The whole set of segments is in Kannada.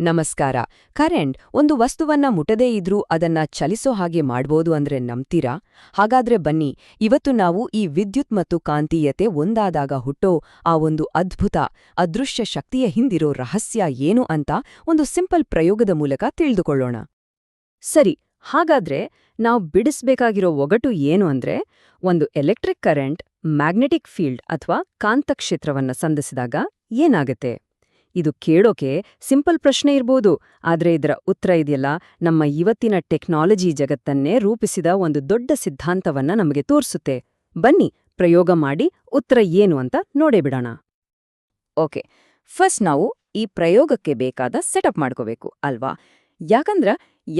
ನಮಸ್ಕಾರ. ಕರೆಂಟ್ ಒಂದು ವಸ್ತುವನ್ನ ಮುಟದೇ ಇದ್ರೂ ಅದನ್ನ ಚಲಿಸೋ ಹಾಗೆ ಮಾಡ್ಬೋದು ಅಂದ್ರೆ ನಂಬ್ತೀರಾ? ಹಾಗಾದ್ರೆ ಬನ್ನಿ, ಇವತ್ತು ನಾವು ಈ ವಿದ್ಯುತ್ ಮತ್ತು ಕಾಂತೀಯತೆ ಒಂದಾದಾಗ ಹುಟ್ಟೋ ಆ ಒಂದು ಅದ್ಭುತ ಅದೃಶ್ಯ ಶಕ್ತಿಯ ಹಿಂದಿರೋ ರಹಸ್ಯ ಏನು ಅಂತ ಒಂದು ಸಿಂಪಲ್ ಪ್ರಯೋಗದ ಮೂಲಕ ತಿಳಿದುಕೊಳ್ಳೋಣ. ಸರಿ, ಹಾಗಾದ್ರೆ ನಾವು ಬಿಡಿಸ್ಬೇಕಾಗಿರೋ ಒಗಟು ಏನು ಅಂದ್ರೆ, ಒಂದು ಎಲೆಕ್ಟ್ರಿಕ್ ಕರೆಂಟ್ ಮ್ಯಾಗ್ನೆಟಿಕ್ ಫೀಲ್ಡ್ ಅಥವಾ ಕಾಂತಕ್ಷೇತ್ರವನ್ನ ಸಂಧಿಸಿದಾಗ ಏನಾಗತ್ತೆ? ಇದು ಕೇಳೋಕೆ ಸಿಂಪಲ್ ಪ್ರಶ್ನೆ ಇರ್ಬೋದು, ಆದ್ರೆ ಇದರ ಉತ್ತರ ಇದೆಯಲ್ಲ, ನಮ್ಮ ಇವತ್ತಿನ ಟೆಕ್ನಾಲಜಿ ಜಗತ್ತನ್ನೇ ರೂಪಿಸಿದ ಒಂದು ದೊಡ್ಡ ಸಿದ್ಧಾಂತವನ್ನ ನಮಗೆ ತೋರಿಸುತ್ತೆ. ಬನ್ನಿ, ಪ್ರಯೋಗ ಮಾಡಿ ಉತ್ತರ ಏನು ಅಂತ ನೋಡೇ ಬಿಡೋಣ. ಓಕೆ, ಫಸ್ಟ್ ನಾವು ಈ ಪ್ರಯೋಗಕ್ಕೆ ಬೇಕಾದ ಸೆಟಪ್ ಮಾಡ್ಕೋಬೇಕು ಅಲ್ವಾ? ಯಾಕಂದ್ರ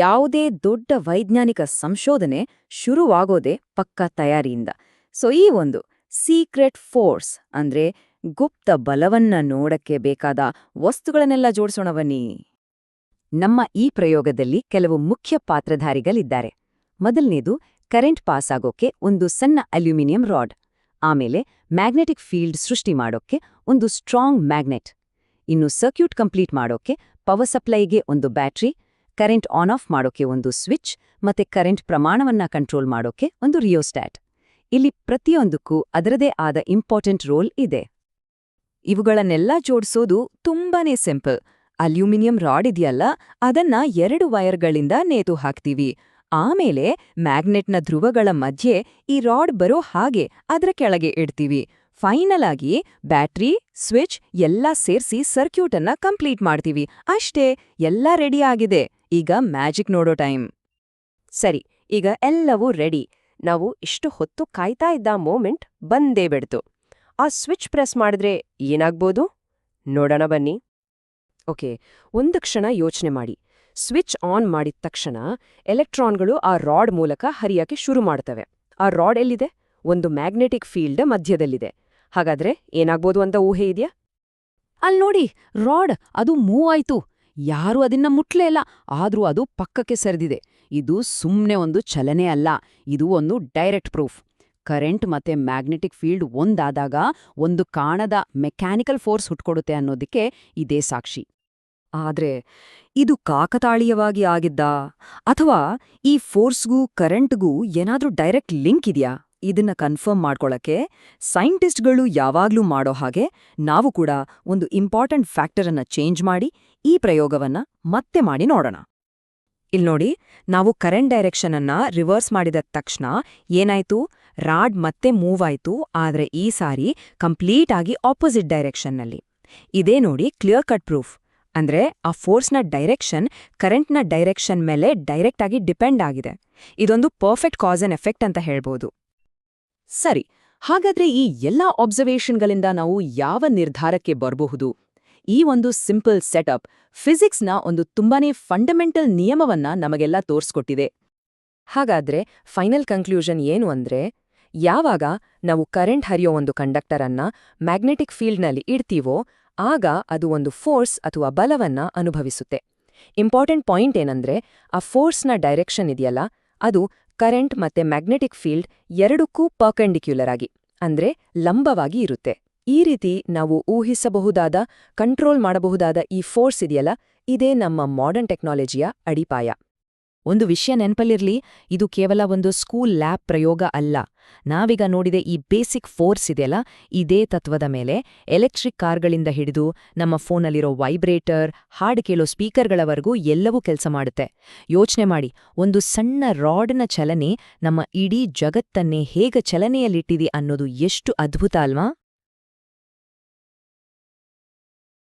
ಯಾವುದೇ ದೊಡ್ಡ ವೈಜ್ಞಾನಿಕ ಸಂಶೋಧನೆ ಶುರುವಾಗೋದೇ ಪಕ್ಕಾ ತಯಾರಿಯಿಂದ. ಸೊ ಈ ಒಂದು ಸೀಕ್ರೆಟ್ ಫೋರ್ಸ್ ಅಂದ್ರೆ ಗುಪ್ತ ಬಲವನ್ನ ನೋಡಕ್ಕೆ ಬೇಕಾದ ವಸ್ತುಗಳನ್ನೆಲ್ಲ ಜೋಡಿಸೋಣ ಬನ್ನಿ. ನಮ್ಮ ಈ ಪ್ರಯೋಗದಲ್ಲಿ ಕೆಲವು ಮುಖ್ಯ ಪಾತ್ರಧಾರಿಗಳಿದ್ದಾರೆ. ಮೊದಲನೇದು, ಕರೆಂಟ್ ಪಾಸ್ ಆಗೋಕೆ ಒಂದು ಸಣ್ಣ ಅಲ್ಯೂಮಿನಿಯಂ ರಾಡ್. ಆಮೇಲೆ ಮ್ಯಾಗ್ನೆಟಿಕ್ ಫೀಲ್ಡ್ ಸೃಷ್ಟಿ ಮಾಡೋಕ್ಕೆ ಒಂದು ಸ್ಟ್ರಾಂಗ್ ಮ್ಯಾಗ್ನೆಟ್. ಇನ್ನು ಸರ್ಕ್ಯೂಟ್ ಕಂಪ್ಲೀಟ್ ಮಾಡೋಕೆ ಪವರ್ ಸಪ್ಲೈಗೆ ಒಂದು ಬ್ಯಾಟ್ರಿ, ಕರೆಂಟ್ ಆನ್ ಆಫ್ ಮಾಡೋಕೆ ಒಂದು ಸ್ವಿಚ್, ಮತ್ತೆ ಕರೆಂಟ್ ಪ್ರಮಾಣವನ್ನ ಕಂಟ್ರೋಲ್ ಮಾಡೋಕೆ ಒಂದು ರಿಯೋಸ್ಟ್ಯಾಟ್. ಇಲ್ಲಿ ಪ್ರತಿಯೊಂದಕ್ಕೂ ಅದರದೇ ಆದ ಇಂಪಾರ್ಟೆಂಟ್ ರೋಲ್ ಇದೆ. ಇವುಗಳನ್ನೆಲ್ಲ ಜೋಡಿಸೋದು ತುಂಬಾನೇ ಸಿಂಪಲ್. ಅಲ್ಯೂಮಿನಿಯಂ ರಾಡ್ ಇದೆಯಲ್ಲ, ಅದನ್ನ 2 ವೈರ್ಗಳಿಂದ ನೇತು ಹಾಕ್ತೀವಿ. ಆಮೇಲೆ ಮ್ಯಾಗ್ನೆಟ್ನ ಧ್ರುವಗಳ ಮಧ್ಯೆ ಈ ರಾಡ್ ಬರೋ ಹಾಗೆ ಅದರ ಕೆಳಗೆ ಇಡ್ತೀವಿ. ಫೈನಲ್ ಆಗಿ ಬ್ಯಾಟ್ರಿ, ಸ್ವಿಚ್ ಎಲ್ಲ ಸೇರ್ಸಿ ಸರ್ಕ್ಯೂಟ್ ಅನ್ನ ಕಂಪ್ಲೀಟ್ ಮಾಡ್ತೀವಿ. ಅಷ್ಟೇ, ಎಲ್ಲ ರೆಡಿ ಆಗಿದೆ. ಈಗ ಮ್ಯಾಜಿಕ್ ನೋಡೋ ಟೈಮ್. ಸರಿ, ಈಗ ಎಲ್ಲವೂ ರೆಡಿ. ನಾವು ಇಷ್ಟು ಹೊತ್ತು ಕಾಯ್ತಾ ಇದ್ದ ಮೂಮೆಂಟ್ ಬಂದೇ ಬಿಡ್ತು. ಆ ಸ್ವಿಚ್ ಪ್ರೆಸ್ ಮಾಡಿದ್ರೆ ಏನಾಗ್ಬೋದು ನೋಡೋಣ ಬನ್ನಿ. ಓಕೆ, ಒಂದು ಕ್ಷಣ ಯೋಚನೆ ಮಾಡಿ. ಸ್ವಿಚ್ ಆನ್ ಮಾಡಿದ ತಕ್ಷಣ ಎಲೆಕ್ಟ್ರಾನ್ಗಳು ಆ ರಾಡ್ ಮೂಲಕ ಹರಿಯಕ್ಕೆ ಶುರು ಮಾಡ್ತವೆ. ಆ ರಾಡ್ ಎಲ್ಲಿದೆ? ಒಂದು ಮ್ಯಾಗ್ನೆಟಿಕ್ ಫೀಲ್ಡ್ ಮಧ್ಯದಲ್ಲಿದೆ. ಹಾಗಾದ್ರೆ ಏನಾಗ್ಬೋದು ಅಂತ ಊಹೆ ಇದೆಯಾ? ಅಲ್ಲ್ ನೋಡಿ, ರಾಡ್ ಅದು ಮೂವ್ ಆಯ್ತು. ಯಾರೂ ಅದನ್ನ ಮುಟ್ಲೇ ಇಲ್ಲ, ಆದ್ರೂ ಅದು ಪಕ್ಕಕ್ಕೆ ಸರಿದಿದೆ. ಇದು ಸುಮ್ನೆ ಒಂದು ಚಲನೆ ಅಲ್ಲ, ಇದು ಒಂದು ಡೈರೆಕ್ಟ್ ಪ್ರೂಫ್. ಕರೆಂಟ್ ಮತ್ತೆ ಮ್ಯಾಗ್ನೆಟಿಕ್ ಫೀಲ್ಡ್ ಒಂದಾದಾಗ ಒಂದು ಕಾಣದ ಮೆಕ್ಯಾನಿಕಲ್ ಫೋರ್ಸ್ ಹುಟ್ಕೊಡುತ್ತೆ ಅನ್ನೋದಕ್ಕೆ ಇದೇ ಸಾಕ್ಷಿ. ಆದ್ರೆ ಇದು ಕಾಕತಾಳೀಯವಾಗಿ ಆಗಿದ್ದಾ, ಅಥವಾ ಈ ಫೋರ್ಸ್ಗೂ ಕರೆಂಟ್ಗೂ ಏನಾದ್ರೂ ಡೈರೆಕ್ಟ್ ಲಿಂಕ್ ಇದೆಯಾ? ಇದನ್ನ ಕನ್ಫರ್ಮ್ ಮಾಡ್ಕೊಳಕ್ಕೆ ಸೈಂಟಿಸ್ಟ್ಗಳು ಯಾವಾಗ್ಲೂ ಮಾಡೋ ಹಾಗೆ ನಾವು ಕೂಡ ಒಂದು ಇಂಪಾರ್ಟೆಂಟ್ ಫ್ಯಾಕ್ಟರ್ ಅನ್ನ ಚೇಂಜ್ ಮಾಡಿ ಈ ಪ್ರಯೋಗವನ್ನ ಮತ್ತೆ ಮಾಡಿ ನೋಡೋಣ. ಇಲ್ನೋಡಿ, ನಾವು ಕರೆಂಟ್ ಡೈರೆಕ್ಷನ್ ಅನ್ನ ರಿವರ್ಸ್ ಮಾಡಿದ ತಕ್ಷಣ ಏನಾಯ್ತು? ರಾಡ್ ಮತ್ತೆ ಮೂವ್ ಆಯ್ತು, ಆದ್ರೆ ಈ ಸಾರಿ ಕಂಪ್ಲೀಟ್ ಆಗಿ ಆಪೋಸಿಟ್ ಡೈರೆಕ್ಷನ್ನಲ್ಲಿ. ಇದೇ ನೋಡಿ ಕ್ಲಿಯರ್ ಕಟ್ ಪ್ರೂಫ್. ಅಂದ್ರೆ ಆ ಫೋರ್ಸ್ನ ಡೈರೆಕ್ಷನ್ ಕರೆಂಟ್ನ ಡೈರೆಕ್ಷನ್ ಮೇಲೆ ಡೈರೆಕ್ಟ್ ಆಗಿ ಡಿಪೆಂಡ್ ಆಗಿದೆ. ಇದೊಂದು ಪರ್ಫೆಕ್ಟ್ ಕಾಸ್ ಅಂಡ್ ಎಫೆಕ್ಟ್ ಅಂತ ಹೇಳ್ಬೋದು. ಸರಿ, ಹಾಗಾದ್ರೆ ಈ ಎಲ್ಲಾ ಅಬ್ಸರ್ವೇಷನ್ಗಳಿಂದ ನಾವು ಯಾವ ನಿರ್ಧಾರಕ್ಕೆ ಬರಬಹುದು? ಈ ಒಂದು ಸಿಂಪಲ್ ಸೆಟಪ್ ಫಿಸಿಕ್ಸ್ನ ಒಂದು ತುಂಬಾನೇ ಫಂಡಮೆಂಟಲ್ ನಿಯಮವನ್ನ ನಮಗೆಲ್ಲ ತೋರ್ಸ್ಕೊಟ್ಟಿದೆ. ಹಾಗಾದ್ರೆ ಫೈನಲ್ ಕನ್ಕ್ಲೂಷನ್ ಏನು ಅಂದ್ರೆ, ಯಾವಾಗ ನಾವು ಕರೆಂಟ್ ಹರಿಯೋ ಒಂದು ಕಂಡಕ್ಟರ್ ಅನ್ನ ಮ್ಯಾಗ್ನೆಟಿಕ್ ಫೀಲ್ಡ್ನಲ್ಲಿ ಇಡ್ತೀವೋ ಆಗ ಅದು ಒಂದು ಫೋರ್ಸ್ ಅಥವಾ ಬಲವನ್ನ ಅನುಭವಿಸುತ್ತೆ. ಇಂಪಾರ್ಟೆಂಟ್ ಪಾಯಿಂಟ್ ಏನಂದ್ರೆ, ಆ ಫೋರ್ಸ್ನ ಡೈರೆಕ್ಷನ್ ಇದೆಯಲ್ಲ, ಅದು ಕರೆಂಟ್ ಮತ್ತೆ ಮ್ಯಾಗ್ನೆಟಿಕ್ ಫೀಲ್ಡ್ ಎರಡಕ್ಕೂ ಪರ್ಪೆಂಡಿಕ್ಯುಲರ್ ಆಗಿ, ಅಂದ್ರೆ ಲಂಬವಾಗಿ ಇರುತ್ತೆ. ಈ ರೀತಿ ನಾವು ಊಹಿಸಬಹುದಾದ, ಕಂಟ್ರೋಲ್ ಮಾಡಬಹುದಾದ ಈ ಫೋರ್ಸ್ ಇದೆಯಲ್ಲ, ಇದೇ ನಮ್ಮ ಮಾಡರ್ನ್ ಟೆಕ್ನಾಲಜಿಯ ಅಡಿಪಾಯ. ಒಂದು ವಿಷಯ ನೆನ್ಪಲ್ಲಿರ್ಲಿ, ಇದು ಕೇವಲ ಒಂದು ಸ್ಕೂಲ್ ಲ್ಯಾಬ್ ಪ್ರಯೋಗ ಅಲ್ಲ. ನಾವೀಗ ನೋಡಿದ ಈ ಬೇಸಿಕ್ ಫೋರ್ಸ್ ಇದೆಯಲ್ಲ, ಇದೇ ತತ್ವದ ಮೇಲೆ ಎಲೆಕ್ಟ್ರಿಕ್ ಕಾರ್ಗಳಿಂದ ಹಿಡಿದು ನಮ್ಮ ಫೋನಲ್ಲಿರೋ ವೈಬ್ರೇಟರ್, ಹಾಡ್ ಕೇಳೋ ಸ್ಪೀಕರ್ಗಳವರೆಗೂ ಎಲ್ಲವೂ ಕೆಲಸ ಮಾಡುತ್ತೆ. ಯೋಚನೆ ಮಾಡಿ, ಒಂದು ಸಣ್ಣ ರಾಡ್ನ ಚಲನೆ ನಮ್ಮ ಇಡೀ ಜಗತ್ತನ್ನೇ ಹೇಗೆ ಚಲನೆಯಲ್ಲಿಟ್ಟಿದೆ ಅನ್ನೋದು ಎಷ್ಟು ಅದ್ಭುತ ಅಲ್ವಾ?